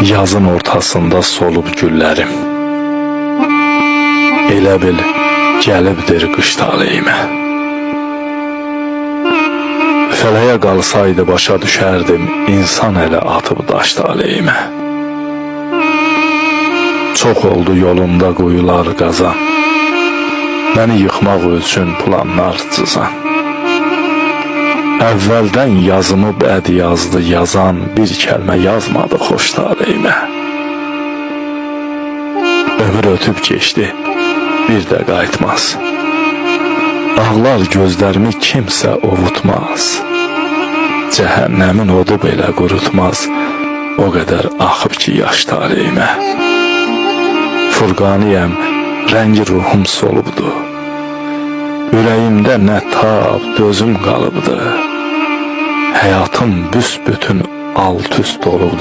Yazın ortasında solub güllərim. Elə bil gəlibdir qış taleyimə. Fələyə qalsaydı başa düşərdim insan elə atıb daş taleyimə. Çox oldu yolunda quyular qazan, məni yıxmaq üçün planlar cızan. Əvvəldən yazımı bəd yazdı yazan, bir kəlmə yazmadı xoş taleyimə. Ömür ötüb keçdi, bir də qayıtmaz. Ağlar gözlərimi kimsə ovutmaz. Cəhənnəmin odu belə qurutmaz, o qədər axıb ki yaş taleyimə. Furqaniyəm, rəngi ruhum solubdu. Ürəyimdə nə tab, dözüm qalıbdı. Həyatım büsbütün alt üst olubdu.